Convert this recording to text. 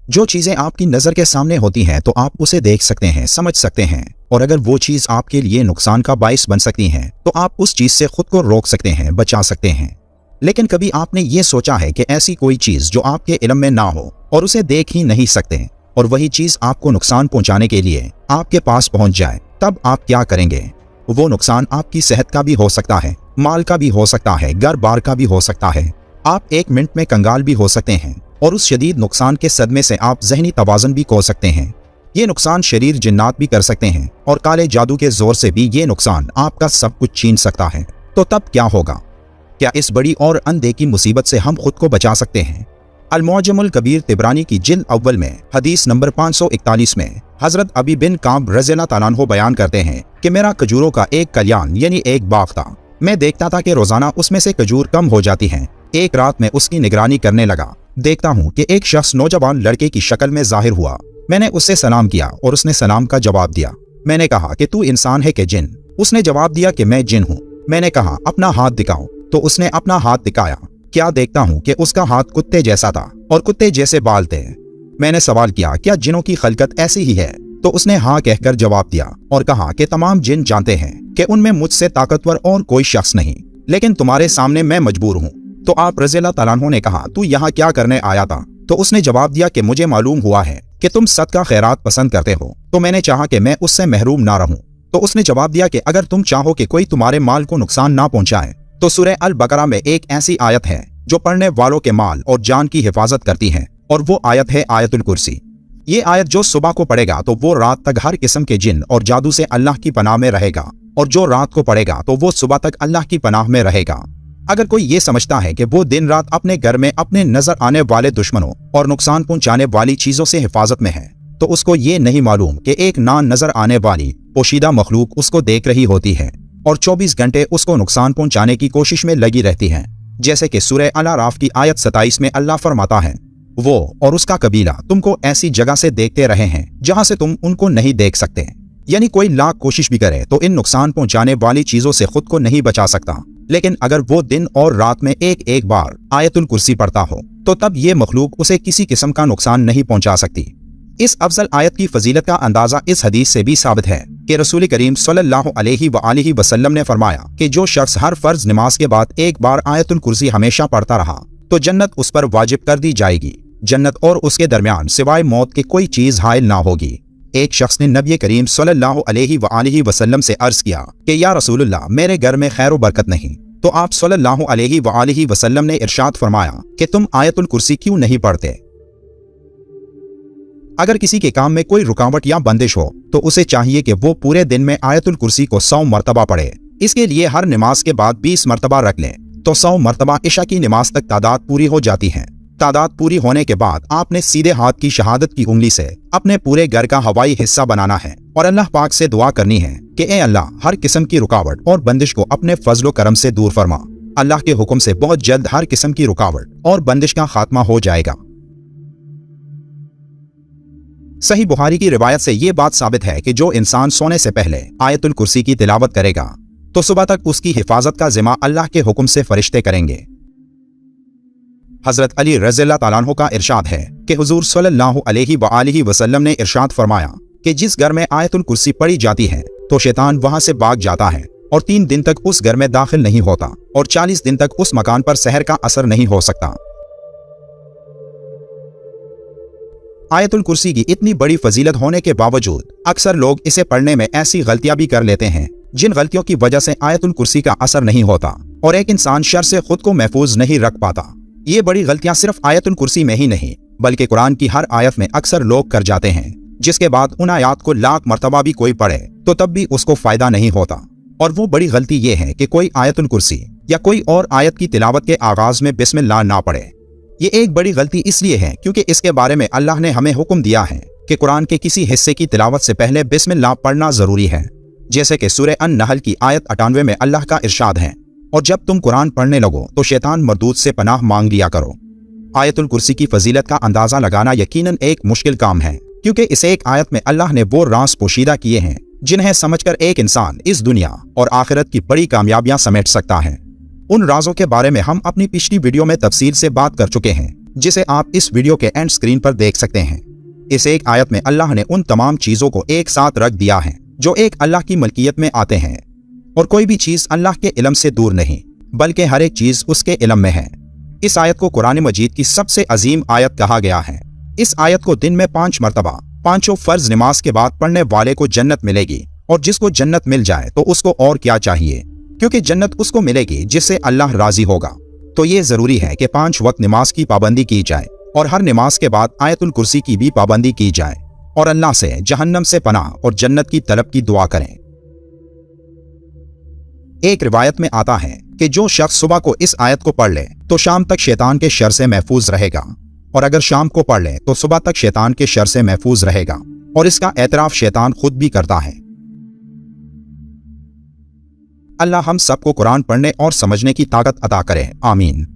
जो चीजें आपकी नजर के सामने होती हैं तो आप उसे देख सकते हैं, समझ सकते हैं, और अगर वो चीज आपके लिए नुकसान का बाइस बन सकती है तो आप उस चीज से खुद को रोक सकते हैं, बचा सकते हैं। लेकिन कभी आपने ये सोचा है कि ऐसी कोई चीज जो आपके इल्म में ना हो और उसे देख ही नहीं सकते और वही चीज आपको नुकसान पहुंचाने के लिए आपके पास पहुंच जाए, तब आप क्या करेंगे? वो नुकसान आपकी सेहत का भी हो सकता है, माल का भी हो सकता है, घर बार का भी हो सकता है। आप एक मिनट में कंगाल भी हो सकते हैं और उस शदीद नुकसान के सदमे से आप ज़हनी तवाज़ुन भी खो सकते हैं। ये नुकसान शरीर जिन्नात भी कर सकते हैं और काले जादू के जोर से भी ये नुकसान आपका सब कुछ छीन सकता है। तो तब क्या होगा? क्या इस बड़ी और अनदेखी मुसीबत से हम खुद को बचा सकते हैं? अल-मुअज्जमुल कबीर तिबरानी की जिल्द अव्वल में हदीस नंबर 541 में हजरत अबी बिन काब रज़ियल्लाहु ताला अन्हु बयान करते हैं कि मेरा खजूरों का एक कल्याण यानी एक बाग था। मैं देखता था कि रोजाना उसमें से खजूर कम हो जाती हैं। एक रात में उसकी निगरानी करने लगा। देखता हूँ कि एक शख्स नौजवान लड़के की शक्ल में जाहिर हुआ। मैंने उससे सलाम किया और उसने सलाम का जवाब दिया। मैंने कहा कि तू इंसान है कि जिन? उसने जवाब दिया कि मैं जिन हूँ। मैंने कहा अपना हाथ दिखाओ, तो उसने अपना हाथ दिखाया। क्या देखता हूँ कि उसका हाथ कुत्ते जैसा था और कुत्ते जैसे बाल थे। मैंने सवाल किया क्या जिनों की खलकत ऐसी ही है? तो उसने हाँ कहकर जवाब दिया और कहा कि तमाम जिन जानते हैं कि उनमें मुझसे ताकतवर और कोई शख्स नहीं, लेकिन तुम्हारे सामने मैं मजबूर हूँ। तो आप रज़ियल्लाहु ताला अन्हु ने कहा तू यहाँ क्या करने आया था? तो उसने जवाब दिया कि मुझे मालूम हुआ है कि तुम सदका खैरात पसंद करते हो, तो मैंने चाहा कि मैं उससे महरूम ना रहूं। तो उसने जवाब दिया कि अगर तुम चाहो कि कोई तुम्हारे माल को नुकसान ना पहुंचाए तो सूरह अल बकरा में एक ऐसी आयत है जो पढ़ने वालों के माल और जान की हिफाजत करती है, और वो आयत है आयतुल कुर्सी। ये आयत जो सुबह को पढ़ेगा तो वो रात तक हर किस्म के जिन और जादू से अल्लाह की पनाह में रहेगा, और जो रात को पढ़ेगा तो वो सुबह तक अल्लाह की पनाह में रहेगा। अगर कोई ये समझता है कि वो दिन रात अपने घर में अपने नजर आने वाले दुश्मनों और नुकसान पहुंचाने वाली चीजों से हिफाजत में है, तो उसको ये नहीं मालूम कि एक ना नजर आने वाली पोशीदा मखलूक उसको देख रही होती है और 24 घंटे उसको नुकसान पहुंचाने की कोशिश में लगी रहती है। जैसे कि सूरह अल-आराफ की आयत 27 में अल्लाह फरमाता है, वो और उसका कबीला तुमको ऐसी जगह से देखते रहे हैं जहां से तुम उनको नहीं देख सकते। यानी कोई लाख कोशिश भी करे तो इन नुकसान पहुंचाने वाली चीजों से खुद को नहीं बचा सकता। लेकिन अगर वो दिन और रात में एक एक बार आयतुल कुर्सी पढ़ता हो तो तब ये मखलूक उसे किसी किस्म का नुकसान नहीं पहुंचा सकती। इस अफजल आयत की फजीलत का अंदाजा इस हदीस से भी साबित है कि रसूल करीम सल्लल्लाहु अलैहि वसल्लम ने फरमाया कि जो शख्स हर फर्ज नमाज के बाद एक बार आयतुल कुर्सी हमेशा पढ़ता रहा तो जन्नत उस पर वाजिब कर दी जाएगी। जन्नत और उसके दरमियान सिवाय मौत के कोई चीज हाइल ना होगी। एक शख्स ने नबी करीम सल्लल्लाहु अलैहि वसल्लम से अर्ज किया कि या रसूलुल्लाह मेरे घर में खैर व बरकत नहीं। तो आप सल्लल्लाहु अलैहि वसल्लम ने इरशाद फरमाया कि तुम आयतुल कुर्सी क्यों नहीं पढ़ते? अगर किसी के काम में कोई रुकावट या बंदिश हो तो उसे चाहिए कि वो पूरे दिन में आयतुल कुर्सी को 100 मरतबा पढ़े। इसके लिए हर नमाज के बाद 20 मरतबा रख लें तो 100 मरतबा इशा की नमाज तक तादाद पूरी हो जाती है। तादाद पूरी होने के बाद आपने सीधे हाथ की शहादत की उंगली से अपने पूरे घर का हवाई हिस्सा बनाना है और अल्लाह पाक से दुआ करनी है कि ए अल्लाह हर किस्म की रुकावट और बंदिश को अपने फजलो करम से दूर फरमा। अल्लाह के हुक्म से बहुत जल्द हर किस्म की रुकावट और बंदिश का खात्मा हो जाएगा। सही बुखारी की रिवायत से ये बात साबित है कि जो इंसान सोने से पहले आयतुल कुर्सी की तिलावत करेगा तो सुबह तक उसकी हिफाजत का जिम्मा अल्लाह के हुक्म से फरिश्ते करेंगे। हजरत अली रज़ियल्लाहु ताला अन्हु का इरशाद है कि हुजूर सल्लल्लाहु अलैहि वसल्लम ने इरशाद फरमाया कि जिस घर में आयतुल कुर्सी पढ़ी जाती है तो शैतान वहां से भाग जाता है और 3 दिन तक उस घर में दाखिल नहीं होता और 40 दिन तक उस मकान पर सहर का असर नहीं हो सकता। आयतुल कुर्सी की इतनी बड़ी फजीलत होने के बावजूद अक्सर लोग इसे पढ़ने में ऐसी गलतियां भी कर लेते हैं जिन गलतियों की वजह से आयतुल कुर्सी का असर नहीं होता और एक इंसान शर से खुद को महफूज नहीं रख पाता। ये बड़ी गलतियां सिर्फ आयतुल कुर्सी में ही नहीं बल्कि कुरान की हर आयत में अक्सर लोग कर जाते हैं, जिसके बाद उन आयत को लाख मरतबा भी कोई पढ़े तो तब भी उसको फायदा नहीं होता। और वो बड़ी गलती ये है कि कोई आयतुल कुर्सी या कोई और आयत की तिलावत के आगाज में बिस्मिल्लाह ना पढ़े। ये एक बड़ी गलती इसलिए है क्योंकि इसके बारे में अल्लाह ने हमें हुक्म दिया है कि कुरान के किसी हिस्से की तिलावत से पहले बिस्मिल्लाह पढ़ना जरूरी है। जैसे कि सूरह अन-नहल की आयत 98 में अल्लाह का इरशाद है, और जब तुम कुरान पढ़ने लगो तो शैतान मरदूद से पनाह मांग लिया करो। आयतुल कुर्सी की फजीलत का अंदाजा लगाना यकीनन एक मुश्किल काम है क्योंकि इस एक आयत में अल्लाह ने वो राज पोशीदा किए हैं जिन्हें समझकर एक इंसान इस दुनिया और आखिरत की बड़ी कामयाबियां समेट सकता है। उन राजों के बारे में हम अपनी पिछली वीडियो में तफसील से बात कर चुके हैं, जिसे आप इस वीडियो के एंड स्क्रीन पर देख सकते हैं। इस एक आयत में अल्लाह ने उन तमाम चीजों को एक साथ रख दिया है जो एक अल्लाह की मलकियत में आते हैं, और कोई भी चीज अल्लाह के इल्म से दूर नहीं, बल्कि हर एक चीज उसके इल्म में है। इस आयत को कुरान मजीद की सबसे अजीम आयत कहा गया है। इस आयत को दिन में 5 मरतबा 5 फर्ज नमाज के बाद पढ़ने वाले को जन्नत मिलेगी, और जिसको जन्नत मिल जाए तो उसको और क्या चाहिए, क्योंकि जन्नत उसको मिलेगी जिससे अल्लाह राजी होगा। तो ये जरूरी है कि 5 वक्त नमाज की पाबंदी की जाए, और हर नमाज के बाद आयतुल कुर्सी की भी पाबंदी की जाए, और अल्लाह से जहन्नम से पनाह और जन्नत की तलब की दुआ करें। एक रिवायत में आता है कि जो शख्स सुबह को इस आयत को पढ़ ले तो शाम तक शैतान के शर से महफूज रहेगा, और अगर शाम को पढ़ ले तो सुबह तक शैतान के शर से महफूज रहेगा, और इसका एतराफ शैतान खुद भी करता है। अल्लाह हम सबको कुरान पढ़ने और समझने की ताकत अता करे, आमीन।